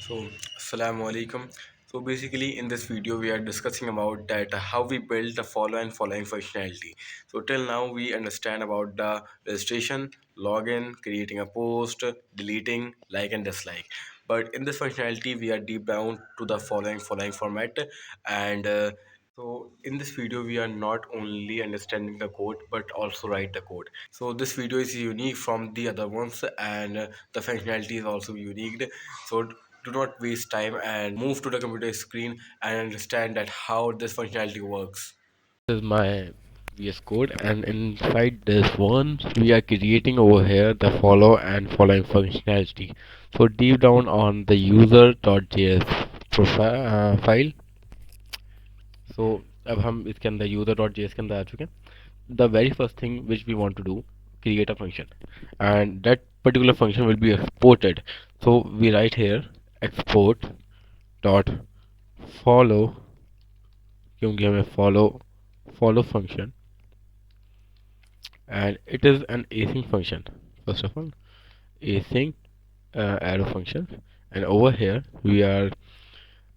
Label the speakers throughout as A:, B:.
A: So, Assalamu alaikum. So basically, in this video, we are discussing about that how we build the follow and following functionality. So till now, we understand about the registration, login, creating a post, deleting, like and dislike. But in this functionality, we are deep down to the following format, and so in this video, we are not only understanding the code but also write the code. So this video is unique from the other ones, and the functionality is also unique. So do not waste time and move to the computer screen and understand that how this functionality works.
B: This is my VS Code, and inside this one we are creating over here the follow and following functionality. So deep down on the user.js profile file, so अब हम इसके अंदर user.js के अंदर आ चुके हैं. The very first thing which we want to do, create a function, and that particular function will be exported. So we write here export dot follow, क्योंकि हमें follow function, and it is an async function. First of all, async arrow function, and over here we are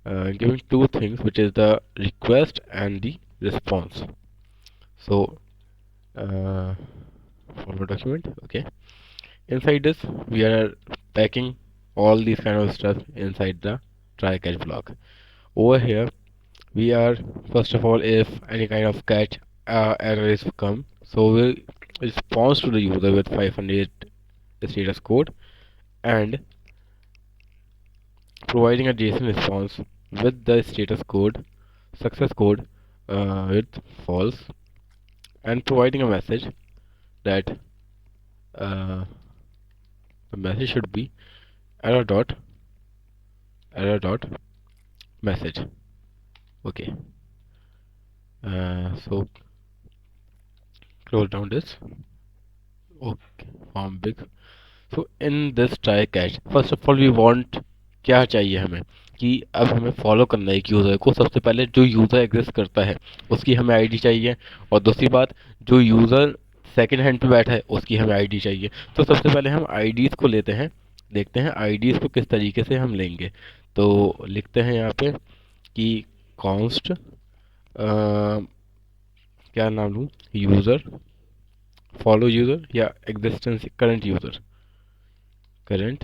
B: giving two things, which is the request and the response. So uh, follow document, okay. Inside this we are packing all these kind of stuff inside the try catch block. Over here we are, first of all, if any kind of catch error is come, so we'll response to the user with 500 status code, and providing a JSON response with the status code, success code with false, and providing a message that uh, the message should be error dot message. Okay. So close down this. Okay, form big. So in this try catch, first of all we want, क्या चाहिए हमें कि अब हमें follow करना है एक user को. सबसे पहले जो यूज़र एग्जिस्ट करता है उसकी हमें आईडी चाहिए, और दूसरी बात, जो यूज़र सेकंड हैंड पे बैठा है उसकी हमें आईडी चाहिए. तो सबसे पहले हम आईडीज़ को लेते हैं, देखते हैं आईडीज़ को किस तरीके से हम लेंगे. तो लिखते हैं यहाँ पे कि कॉन्स्ट, क्या नाम लूँ, यूज़र, फॉलो यूज़र या existence current user. current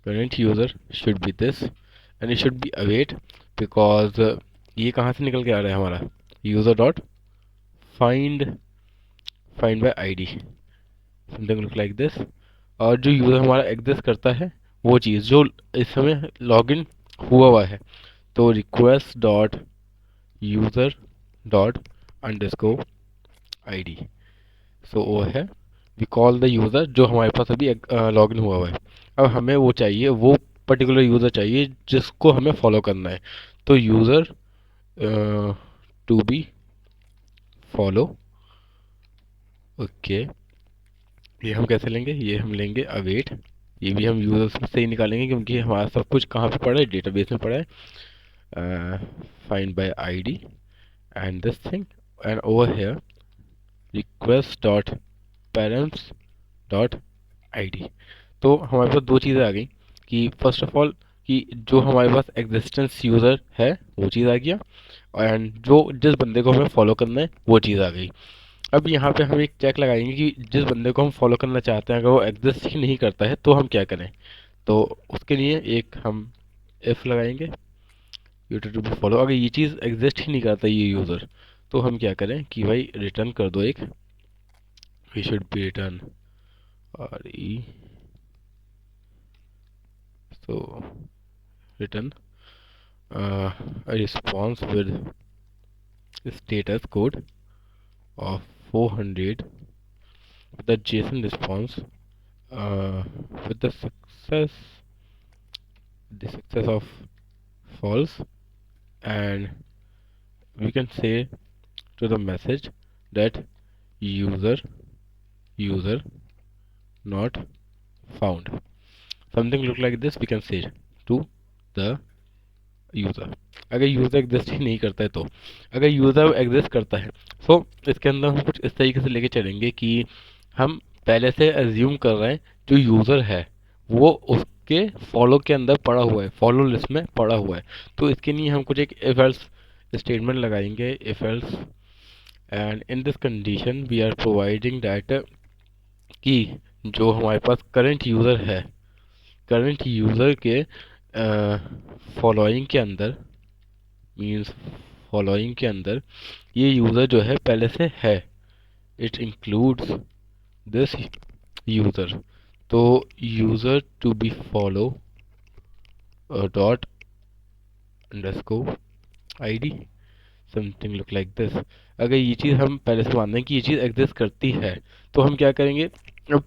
B: current user should be this, and it should be await, because ये कहाँ से निकल के आ रहा है हमारा user dot find by id, something look like this. और जो यूज़र हमारा एग्जिस्ट करता है वो चीज़ जो इस समय लॉगिन हुआ हुआ है, तो request dot user dot underscore id. सो वो है वी कॉल द यूज़र जो हमारे पास अभी लॉगिन हुआ हुआ है. अब हमें वो चाहिए, वो पर्टिकुलर यूज़र चाहिए जिसको हमें फॉलो करना है. तो user to be follow. Okay, ये हम कैसे लेंगे, ये हम लेंगे अवेट. ये भी हम यूज़र से ही निकालेंगे क्योंकि हमारा सब कुछ कहाँ पे पड़ा है, डेटाबेस में पड़ा है. Find by ID and this thing, and over here request dot parents dot ID. तो हमारे पास दो चीज़ें आ गई कि फर्स्ट ऑफ ऑल कि जो हमारे पास एग्जिस्टेंस यूज़र है वो चीज़ आ गया, एंड जो जिस बंदे को हमें फॉलो करना है वो चीज़ आ गई. अब यहाँ पे हम एक चेक लगाएंगे कि जिस बंदे को हम फॉलो करना चाहते हैं अगर वो एग्जिस्ट ही नहीं करता है तो हम क्या करें. तो उसके लिए एक हम इफ़ लगाएंगे यूजर टू बी फॉलो. अगर ये चीज़ एग्जिस्ट ही नहीं करता ये यूज़र, तो हम क्या करें कि भाई रिटर्न कर दो एक, we should be return R E, so return a response with status code of 400 with the JSON response with the success of false, and we can say to the message that user not found, something look like this we can say to the user. अगर user exist ही नहीं करता है तो, अगर user exist करता है तो इसके अंदर हम कुछ इस तरीके से लेके चलेंगे कि हम पहले से एज्यूम कर रहे हैं जो यूज़र है वो उसके उसके फॉलो के अंदर पड़ा हुआ है, फॉलो लिस्ट में पड़ा हुआ है। तो इसके लिए हम कुछ एक इफ एल्स स्टेटमेंट लगाएंगे, if else and in this condition we are providing that कि जो हमारे पास करंट यूज़र है, करंट यूज़र के फॉलोइंग के अंदर, मीन्स फॉलोइंग के अंदर ये यूज़र जो है पहले से है, इट इंक्लूड्स दिस यूज़र। तो user to be follow dot underscore ID something look like this. अगर ये चीज़ हम पहले से मान लें कि ये चीज़ एग्जिस्ट करती है तो हम क्या करेंगे अब।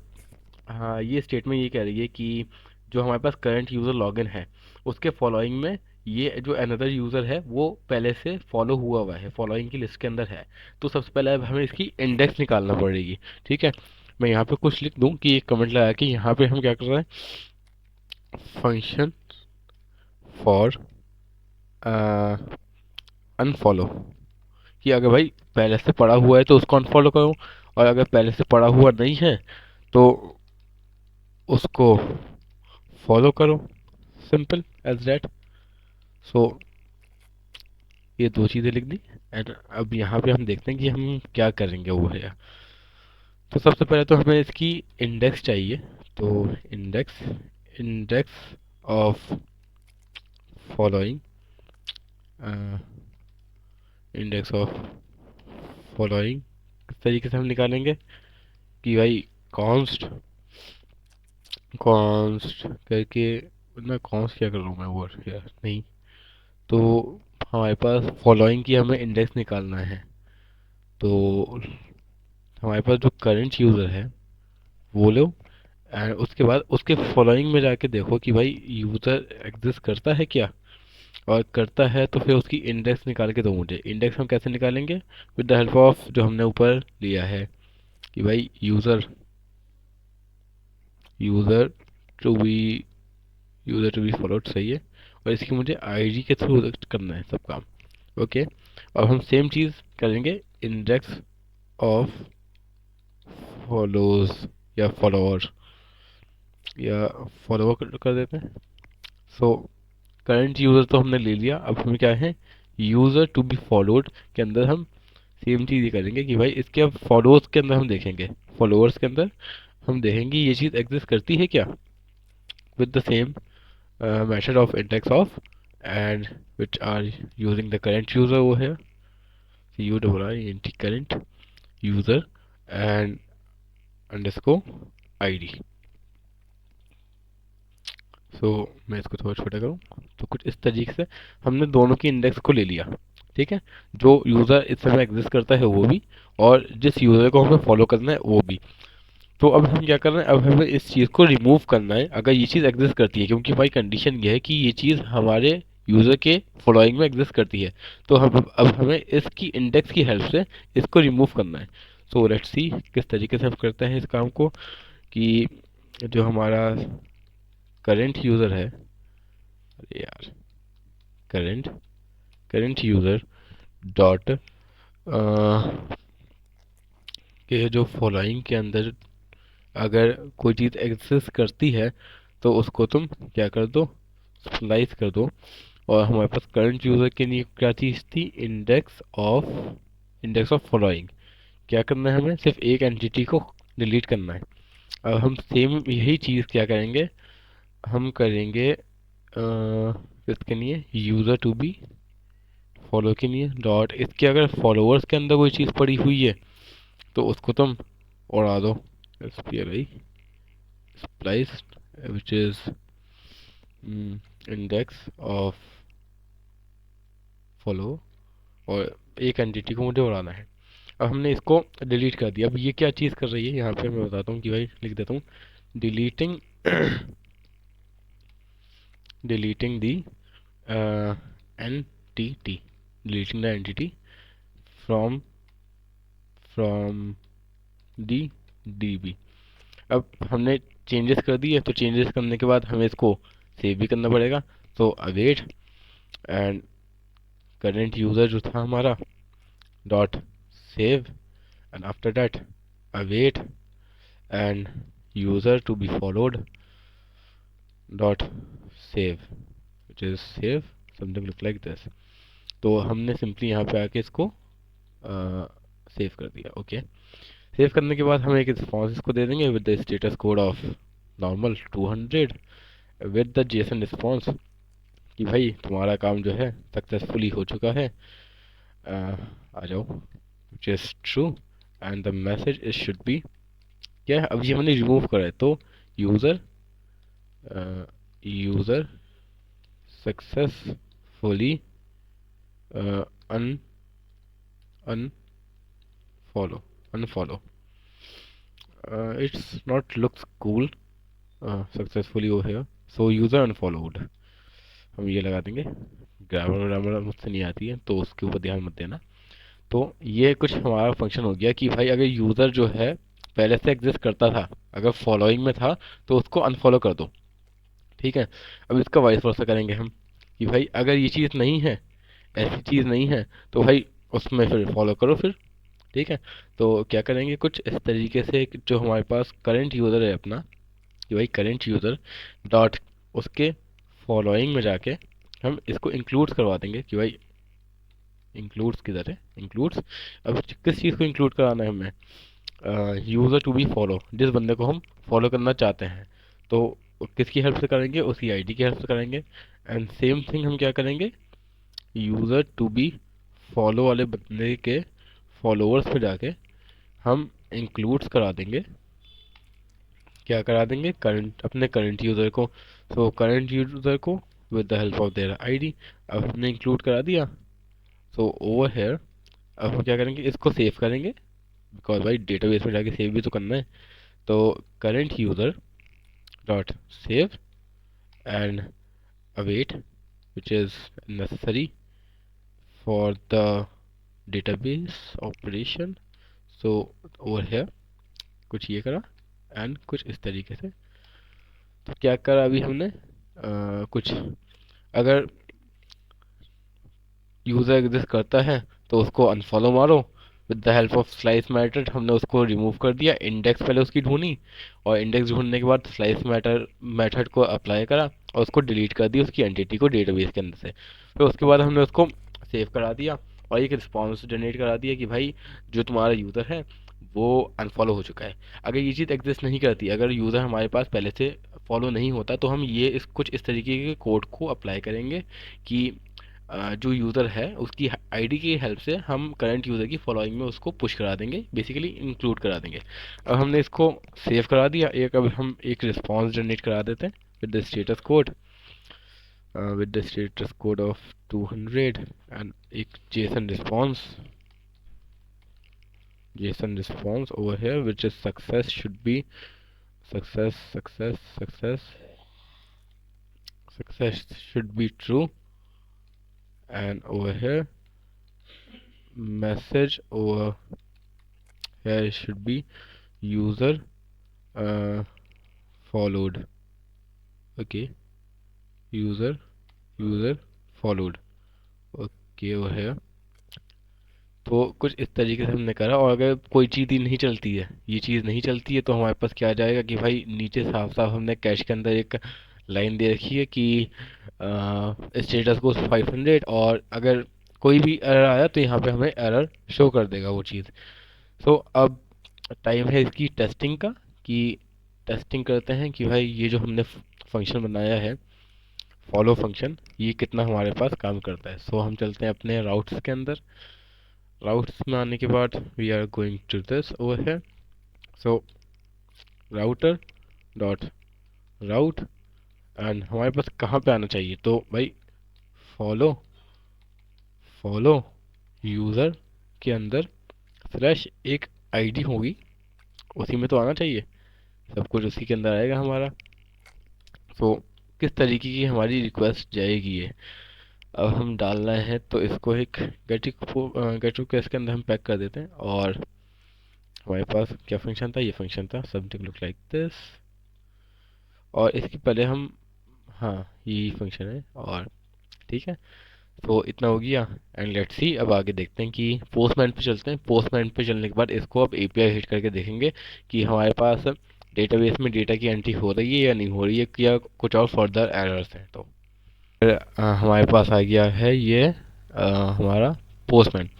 B: हाँ, ये स्टेटमेंट ये कह रही है कि जो हमारे पास करंट यूज़र लॉगिन है उसके फॉलोइंग में ये जो अनदर यूज़र है वो पहले से फॉलो हुआ हुआ है, फॉलोइंग की लिस्ट के अंदर है। तो सबसे पहले अब हमें इसकी इंडेक्स निकालना पड़ेगी। ठीक है, मैं यहाँ पे कुछ लिख दूँ कि एक कमेंट लगा कि यहाँ पे हम क्या कर रहे हैं, फंक्शन फॉर अनफॉलो, कि अगर भाई पहले से पड़ा हुआ है तो उसको अनफॉलो करो, और अगर पहले से पड़ा हुआ नहीं है तो उसको फॉलो करो, सिंपल एज दैट। सो ये दो चीज़ें लिख दी। एंड अब यहाँ पे हम देखते हैं कि हम क्या करेंगे वो है। तो सबसे पहले तो हमें इसकी इंडेक्स चाहिए। तो index index of following, index of following किस तरीके से हम निकालेंगे कि भाई कॉन्स्ट कॉन्स्ट करके, ना कॉन्स्ट क्या कर रहा हूँ मैं वो यार नहीं। तो हमारे पास फॉलोइंग की हमें इंडेक्स निकालना है। तो हमारे पास जो करंट यूज़र है वो लो, एंड उसके बाद उसके फॉलोइंग में जाके देखो कि भाई यूज़र एग्जिस्ट करता है क्या, और करता है तो फिर उसकी इंडेक्स निकाल के दो मुझे। इंडेक्स हम कैसे निकालेंगे, विद द हेल्प ऑफ जो हमने ऊपर लिया है कि भाई user user to be user to be followed, सही है। और इसकी मुझे आईडी के थ्रू करना है सब काम। ओके, अब हम सेम चीज़ करेंगे इंडेक्स ऑफ फॉलोज या फॉलोअर, या फॉलोअर कर देते हैं। सो करंट यूज़र तो हमने ले लिया, अब हमें क्या है, यूज़र टू बी फॉलोड के अंदर हम सेम चीज़ ही करेंगे कि भाई इसके अब फॉलोअर्स के अंदर हम देखेंगे, फॉलोअर्स के अंदर हम देखेंगे ये चीज़ एग्जिस्ट करती है क्या, with the same method of index of, and which are using the current user over here, current current user and underscore id। सो मैं इसको थोड़ा छोटा करूँ। तो कुछ इस तरीके से हमने दोनों की इंडेक्स को ले लिया। ठीक है, जो यूज़र इस समय एग्जिस्ट करता है वो भी, और जिस यूज़र को हमें फॉलो करना है वो भी। तो अब हम क्या कर रहे हैं, अब हमें इस चीज़ को रिमूव करना है अगर ये चीज़ एग्जिस्ट करती है, क्योंकि भाई कंडीशन ये है कि ये चीज़ हमारे यूज़र के फॉलोइंग में एग्जिस्ट करती है। तो हम अब हमें इसकी इंडेक्स की हेल्प से इसको रिमूव करना है। सो लेट्स सी किस तरीके से हम करते हैं इस काम को, कि जो हमारा करंट यूज़र है, अरे यार, करंट करंट यूज़र डॉट के जो फॉलोइंग के अंदर अगर कोई चीज़ एग्जिस्ट करती है तो उसको तुम क्या कर दो, स्लाइस कर दो। और हमारे पास करंट यूज़र के लिए क्या चीज़ थी, इंडेक्स ऑफ फॉलोइंग। क्या करना है हमें, सिर्फ एक एंटिटी को डिलीट करना है। अब हम सेम यही चीज़ क्या करेंगे, हम करेंगे इसके लिए यूज़र टू बी फॉलो के लिए डॉट, इसके अगर फॉलोअर्स के अंदर कोई चीज़ पड़ी हुई है तो उसको तुम उड़ा दो, S P L I splice, which is index of follow, और एक एंटिटी को मुझे उड़ाना है। अब हमने इसको डिलीट कर दिया। अब ये क्या चीज़ कर रही है यहाँ पे मैं बताता हूँ कि भाई लिख देता हूँ, deleting deleting the entity, deleting the entity from from the dB. अब हमने चेंजेस कर दिए, तो चेंजेस करने के बाद हमें इसको सेव भी करना पड़ेगा। तो अवेट एंड करंट यूज़र जो था हमारा dot save, and after that await and user to be followed dot save which is save something look like this. तो हमने सिंपली यहाँ पे आके इसको सेव कर दिया। ओके, सेव करने के बाद हम एक रिस्पॉन्स इसको दे देंगे with the status code of normal 200 with the Jason response कि भाई तुम्हारा काम जो है सक्सेसफुली हो चुका है, आ जाओ, which is true and the message is should be क्या है, अब ये हमने रिमूव करा है तो user user successfully un unfollow unfollow it's not looks cool successfully हो है, सो यूज़र अनफॉलोड हम ये लगा देंगे। ग्रामर ग्रामर मुझसे नहीं आती है तो उसके ऊपर ध्यान मत देना। तो ये कुछ हमारा फंक्शन हो गया कि भाई अगर यूज़र जो है पहले से एग्जिस्ट करता था, अगर फॉलोइंग में था तो उसको अनफॉलो कर दो। ठीक है, अब इसका वाइस वर्सा करेंगे हम कि भाई अगर ये चीज़ नहीं है, ऐसी चीज़ नहीं है, तो भाई उसमें फिर फॉलो करो फिर। ठीक है, तो क्या करेंगे कुछ इस तरीके से कि जो हमारे पास करंट यूज़र है अपना, कि भाई करंट यूज़र डॉट उसके फॉलोइंग में जाके हम इसको इंक्लूड्स करवा देंगे कि भाई इंक्लूड्स किधर है, इंक्लूड्स। अब किस चीज़ को इंक्लूड कराना है हमें, यूज़र टू बी फॉलो, जिस बंदे को हम फॉलो करना चाहते हैं तो किसकी हेल्प से करेंगे, उसकी आईडी की हेल्प से करेंगे। एंड सेम थिंग हम क्या करेंगे, यूज़र टू बी फॉलो वाले बंदे के फॉलोअर्स में जाके हम इंक्लूड्स करा देंगे, क्या करा देंगे, करंट अपने करंट यूज़र को। सो करंट यूज़र को with the help of their ID अब हमने इंक्लूड करा दिया। सो ओवर हेयर अब हम क्या करेंगे, इसको सेव करेंगे बिकॉज भाई डेटाबेस में जाके सेव भी तो करना है। तो current user dot save and await which is necessary for the database operation. So over here कुछ ये करा एंड कुछ इस तरीके से। तो क्या करा अभी हमने, कुछ अगर यूज़र एग्जिस्ट करता है तो उसको अनफॉलो मारो with the help of slice method, हमने उसको रिमूव कर दिया। इंडेक्स पहले उसकी ढूंढी और इंडेक्स ढूंढने के बाद स्लाइस मेथड को अप्लाई करा और उसको डिलीट कर दिया उसकी एंटिटी को डेटाबेस के अंदर से। फिर उसके बाद हमने उसको सेव करा दिया और एक रिस्पॉन्स जनरेट करा दिया कि भाई जो तुम्हारा यूज़र है वो अनफॉलो हो चुका है। अगर ये चीज़ एग्जिस्ट नहीं करती, अगर यूज़र हमारे पास पहले से फॉलो नहीं होता तो हम ये कुछ इस तरीके के कोड को अप्लाई करेंगे कि जो यूज़र है उसकी आईडी की हेल्प से हम करंट यूज़र की फॉलोइंग में उसको पुश करा देंगे, बेसिकली इंक्लूड करा देंगे। अब हमने इसको सेव करा दिया, एक अब हम एक रिस्पॉन्स जनरेट करा देते हैं with the status code of 200 and एक JSON response over here which is success should be success success success success should be true and over here message over here should be user followed. Okay, user followed. Okay, over here तो कुछ इस तरीके से हमने करा। और अगर कोई चीज़ ही नहीं चलती है, ये चीज़ नहीं चलती है, तो हमारे पास क्या आ जाएगा कि भाई नीचे साफ साफ हमने कैश के अंदर एक लाइन दे रखी है कि स्टेटस को 500, और अगर कोई भी एरर आया तो यहाँ पे हमें एरर शो कर देगा वो चीज़। सो अब टाइम है इसकी टेस्टिंग का, कि टेस्टिंग करते हैं कि भाई ये जो हमने फंक्शन बनाया है फॉलो फंक्शन, ये कितना हमारे पास काम करता है। सो हम चलते हैं अपने राउट्स के अंदर। राउट्स में आने के बाद we are going to this over here. So router dot route and हमारे पास कहाँ पे आना चाहिए, तो भाई फॉलो फॉलो यूज़र के अंदर स्लैश एक आईडी होगी, उसी में तो आना चाहिए, सब कुछ उसी के अंदर आएगा हमारा। तो किस तरीके की हमारी रिक्वेस्ट जाएगी ये, अब हम डालना है तो इसको एक गेट रिक्वेस्ट के अंदर हम पैक कर देते हैं। और हमारे पास क्या फंक्शन था, ये फंक्शन था समथिंग लुक लाइक दिस। और इसके पहले हम, हाँ यही फंक्शन है, और ठीक है। तो इतना हो गया एंड लेट्स सी, अब आगे देखते हैं कि पोस्टमैन पे चलते हैं। पोस्टमैन पे चलने के बाद इसको अब एपीआई हिट करके देखेंगे कि हमारे पास डेटाबेस में डेटा की एंट्री हो रही है या नहीं हो रही है, या कुछ और फर्दर एरर्स हैं। तो फिर हमारे पास आ गया है ये हमारा पोस्टमैन।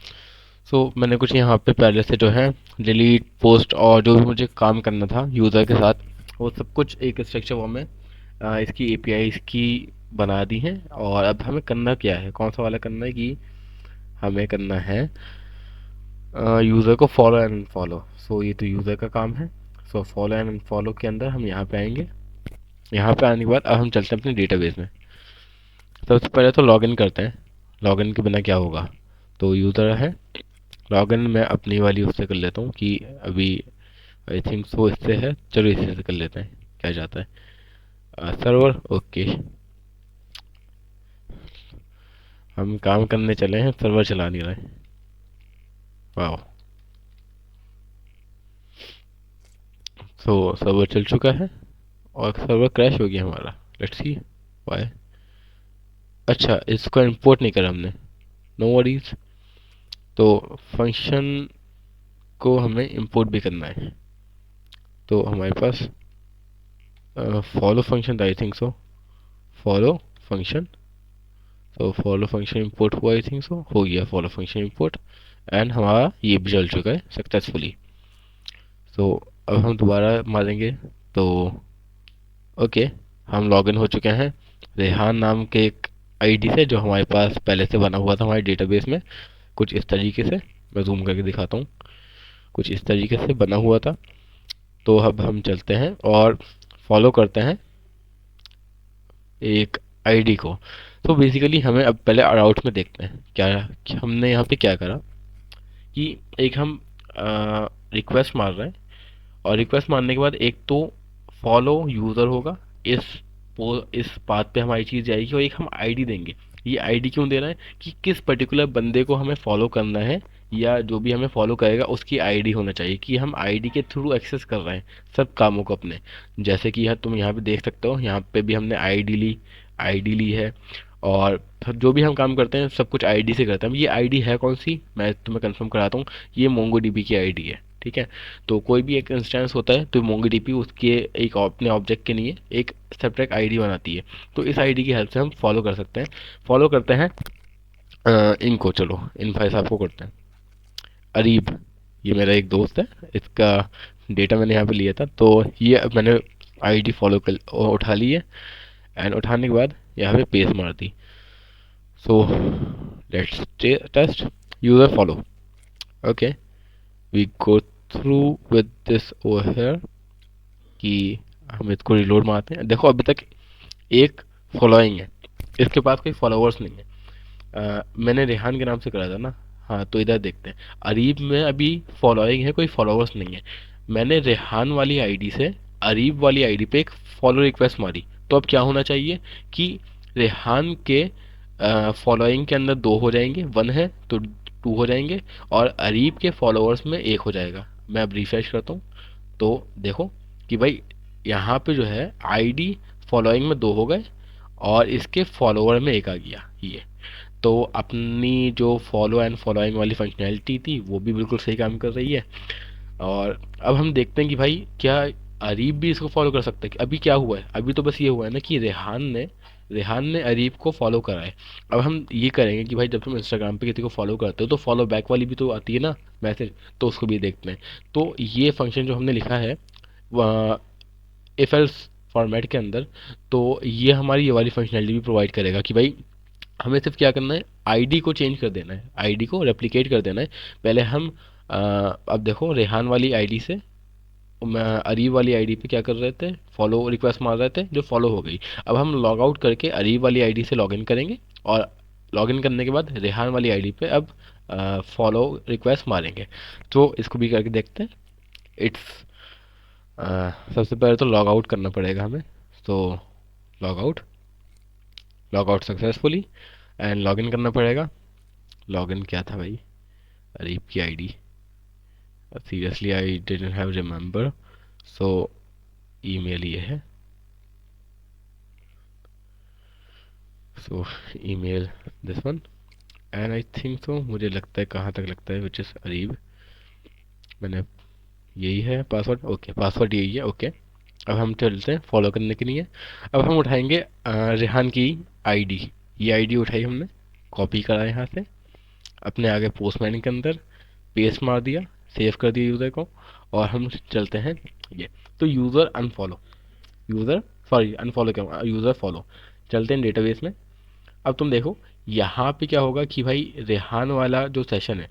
B: सो मैंने कुछ यहाँ पे पहले से जो है डिलीट पोस्ट और जो भी मुझे काम करना था यूज़र के साथ, वो सब कुछ एक स्ट्रक्चर फॉर्म में इसकी एपीआई की बना दी है। और अब हमें करना क्या है, कौन सा वाला करना है कि हमें करना है यूज़र को फॉलो एंड अनफॉलो। सो ये तो यूज़र का काम है। सो फॉलो एंड अनफॉलो के अंदर हम यहाँ पे आएंगे। यहाँ पे आने के बाद अब हम चलते हैं अपने डेटाबेस में। सबसे पहले तो लॉगिन करते हैं। लॉगिन के बिना क्या होगा, तो यूज़र है। लॉगिन मैं अपनी वाली उससे कर लेता हूँ कि अभी आई थिंक सो इससे है, चलो इसी से कर लेते हैं, क्या जाता है सर्वर। ओके, हम काम करने चले हैं, सर्वर चला नहीं रहे। वाह, सो सर्वर चल चुका है और सर्वर क्रैश हो गया हमारा। Let's see why. अच्छा, इसको इंपोर्ट नहीं करा हमने, नो वरीज। तो फंक्शन को हमें इंपोर्ट भी करना है। तो हमारे पास फॉलो फंक्शन था I think so, follow function. तो फॉलो फंक्शन इंपोर्ट हुआ आई थिंक सो, हो गया फॉलो फंक्शन इंपोर्ट। एंड हमारा ये भी चल चुका है सक्सेसफुली। तो अब हम दोबारा मारेंगे तो ओके, हम लॉगिन हो चुके हैं रेहान नाम के एक आईडी से जो हमारे पास पहले से बना हुआ था हमारे डेटाबेस में। कुछ इस तरीके से, मैं जूम करके दिखाता हूँ, कुछ इस तरीके से बना हुआ था। तो अब हम चलते हैं और फॉलो करते हैं एक आईडी को। तो बेसिकली हमें अब पहले आउट में देखते हैं क्या हमने यहाँ पे क्या करा कि एक हम रिक्वेस्ट मार रहे हैं। और रिक्वेस्ट मारने के बाद एक तो फॉलो यूज़र होगा, इस इस पाथ पे हमारी चीज़ जाएगी, और एक हम आईडी देंगे। ये आईडी क्यों दे रहे हैं कि किस पर्टिकुलर बंदे को हमें फॉलो करना है, या जो भी हमें फॉलो करेगा उसकी आईडी होना चाहिए कि हम आईडी के थ्रू एक्सेस कर रहे हैं सब कामों को अपने। जैसे कि यह तुम यहाँ पे देख सकते हो, यहाँ पे भी हमने आईडी ली है। और फिर जो भी हम काम करते हैं सब कुछ आईडी से करते हैं। अब ये आईडी है कौन सी, मैं तुम्हें कंफर्म कराता हूँ, ये मोंगोडीबी की आईडी है। ठीक है, तो कोई भी एक इंस्टेंस होता है तो मोंगोडीबी उसके एक अपने ऑब्जेक्ट के लिए एक सेपरेट आईडी बनाती है। तो इस आईडी की हेल्प से हम फॉलो कर सकते हैं। फॉलो करते हैं इनको, चलो इन भाई साहब को करते हैं। अरीब, ये मेरा एक दोस्त है, इसका डेटा मैंने यहाँ पे लिया था। तो ये अब मैंने आईडी फॉलो कर उठा ली है। एंड उठाने के बाद यहाँ पे पेस्ट मार दी। So let's test user follow. Okay, we go through with this over here कि हम इसको रिलोड मारते हैं। देखो अभी तक एक फॉलोइंग है, इसके पास कोई फॉलोअर्स नहीं है। मैंने रेहान के नाम से करा था ना। हाँ, तो इधर देखते हैं, अरीब में अभी फॉलोइंग है, कोई फॉलोअर्स नहीं है। मैंने रेहान वाली आईडी से अरीब वाली आईडी पे एक फॉलो रिक्वेस्ट मारी। तो अब क्या होना चाहिए कि रेहान के फॉलोइंग के अंदर दो हो जाएंगे, वन है तो टू हो जाएंगे, और अरीब के फॉलोअर्स में एक हो जाएगा। मैं अब रिफ्रेश करता हूँ तो देखो कि भाई यहाँ पे जो है आईडी फॉलोइंग में दो हो गए और इसके फॉलोअर में एक आ गया ये। तो अपनी जो फॉलो एंड फॉलोइंग वाली फंक्शनैलिटी थी वो भी बिल्कुल सही काम कर रही है। और अब हम देखते हैं कि भाई क्या अरीब भी इसको फॉलो कर सकता है। कि अभी क्या हुआ है, अभी तो बस ये हुआ है ना कि रेहान ने अरीब को फॉलो करा है। अब हम ये करेंगे कि भाई जब तुम इंस्टाग्राम पे किसी को फॉलो करते हो तो फॉलो बैक वाली भी तो आती है ना मैसेज, तो उसको भी देखते हैं। तो ये फंक्शन जो हमने लिखा है इफ एल्स फॉर्मेट के अंदर, तो ये हमारी ये वाली फंक्शनैलिटी भी प्रोवाइड करेगा कि भाई हमें सिर्फ क्या करना है, आईडी को चेंज कर देना है, आईडी को रेप्लिकेट कर देना है। पहले हम अब देखो रेहान वाली आईडी से अरीब वाली आईडी पे क्या कर रहे थे, फॉलो रिक्वेस्ट मार रहे थे जो फॉलो हो गई। अब हम लॉग आउट करके अरीब वाली आईडी से लॉगिन करेंगे, और लॉगिन करने के बाद रेहान वाली आईडी पे अब फॉलो रिक्वेस्ट मारेंगे। तो इसको भी करके देखते हैं। इट्स सबसे पहले तो लॉग आउट करना पड़ेगा हमें। तो log out, log out successfully, and login करना पड़ेगा। लॉगिन क्या था भाई, अरीब की ID, seriously I didn't have remember. So email ये है, सो email this one, and I think so मुझे लगता है, कहाँ तक लगता है, विच इज़ अरीब। मैंने यही है पासवर्ड, ओके पासवर्ड यही है, ओके। अब हम चलते हैं फॉलो करने के लिए। अब हम उठाएंगे रेहान की आईडी। ये आईडी उठाई हमने, कॉपी करा यहाँ से, अपने आगे पोस्टमैन के अंदर पेस्ट मार दिया, सेव कर दिया यूज़र को, और हम चलते हैं ये। तो user unfollow, user sorry unfollow क्या, यूज़र फॉलो। चलते हैं डेटाबेस में। अब तुम देखो यहाँ पे क्या होगा कि भाई रेहान वाला जो सेशन है,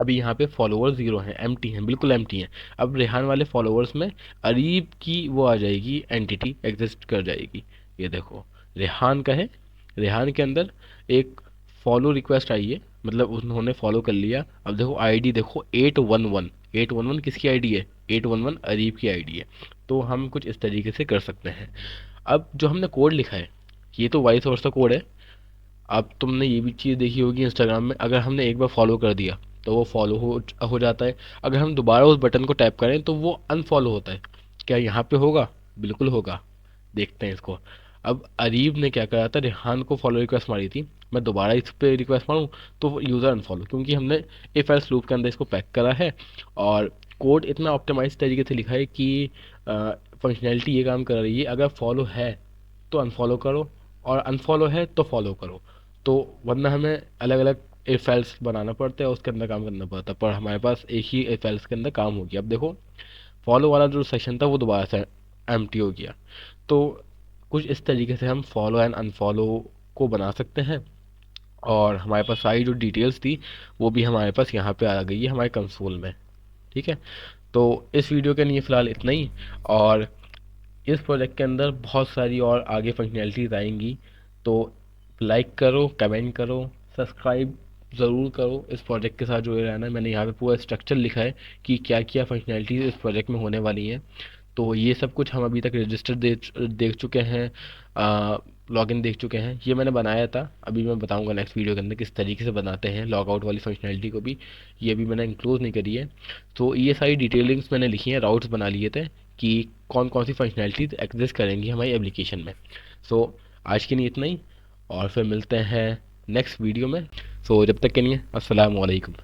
B: अभी यहाँ पे फॉलोअर ज़ीरो हैं, एम्प्टी हैं, बिल्कुल एम्प्टी हैं। अब रेहान वाले फॉलोअर्स में अरीब की वो आ जाएगी, एंटिटी एग्जिस्ट कर जाएगी। ये देखो रेहान का है, रेहान के अंदर एक फॉलो रिक्वेस्ट आई है, मतलब उन्होंने फॉलो कर लिया। अब देखो आईडी देखो 811, 811 किसकी आईडी है, 811 अरीब की आईडी है। तो हम कुछ इस तरीके से कर सकते हैं। अब जो हमने कोड लिखा है, ये तो वाइस वर्सा कोड है। अब तुमने ये भी चीज़ देखी होगी इंस्टाग्राम में, अगर हमने एक बार फॉलो कर दिया तो वो फॉलो हो जाता है। अगर हम दोबारा उस बटन को टैप करें तो वो अनफॉलो होता है। क्या यहाँ पे होगा? बिल्कुल होगा। देखते हैं इसको। अब अरीब ने क्या करा था, रेहान को फॉलो रिक्वेस्ट मारी थी, मैं दोबारा इस पर रिक्वेस्ट मारूँ तो यूज़र अनफॉलो, क्योंकि हमने इफ एल्स लूप के अंदर इसको पैक करा है, और कोड इतना ऑप्टिमाइज तरीके से लिखा है कि फंक्शनैलिटी ये काम कर रही है, अगर फॉलो है तो अनफॉलो करो, और अनफॉलो है तो फॉलो करो। तो वरना हमें अलग अलग इफ एल्स बनाना पड़ता है, उसके अंदर काम करना पड़ता है, पर हमारे पास एक ही इफ एल्स के अंदर काम हो गया। अब देखो फॉलो वाला जो सेशन था वो दोबारा से एम्प्टी हो गया। तो कुछ इस तरीके से हम फॉलो एंड अनफॉलो को बना सकते हैं, और हमारे पास सारी जो डिटेल्स थी वो भी हमारे पास यहाँ पे आ गई है हमारे कंसोल में। ठीक है, तो इस वीडियो के लिए फ़िलहाल इतना ही, और इस प्रोजेक्ट के अंदर बहुत सारी और आगे फंक्शनैलिटीज़ आएंगी। तो लाइक करो, कमेंट करो, सब्सक्राइब ज़रूर करो, इस प्रोजेक्ट के साथ जुड़े रहना। मैंने यहाँ पे पूरा स्ट्रक्चर लिखा है कि क्या क्या फंक्शनैलिटीज़ इस प्रोजेक्ट में होने वाली हैं। तो ये सब कुछ हम अभी तक रजिस्टर देख चुके हैं, लॉगिन देख चुके हैं। ये मैंने बनाया था, अभी मैं बताऊंगा नेक्स्ट वीडियो के अंदर किस तरीके से बनाते हैं लॉग आउट वाली फंक्शनैलिटी को भी। ये अभी मैंने इंक्लूड नहीं करी है। तो ये सारी डिटेलिंग्स मैंने लिखी हैं, राउट्स बना लिए थे कि कौन कौन सी फंक्शनैलिटीज एग्जिस्ट करेंगी हमारी एप्लीकेशन में। सो आज के लिए इतना ही, और फिर मिलते हैं नेक्स्ट वीडियो में। सो जब तक के लिए अस्सलाम वालेकुम।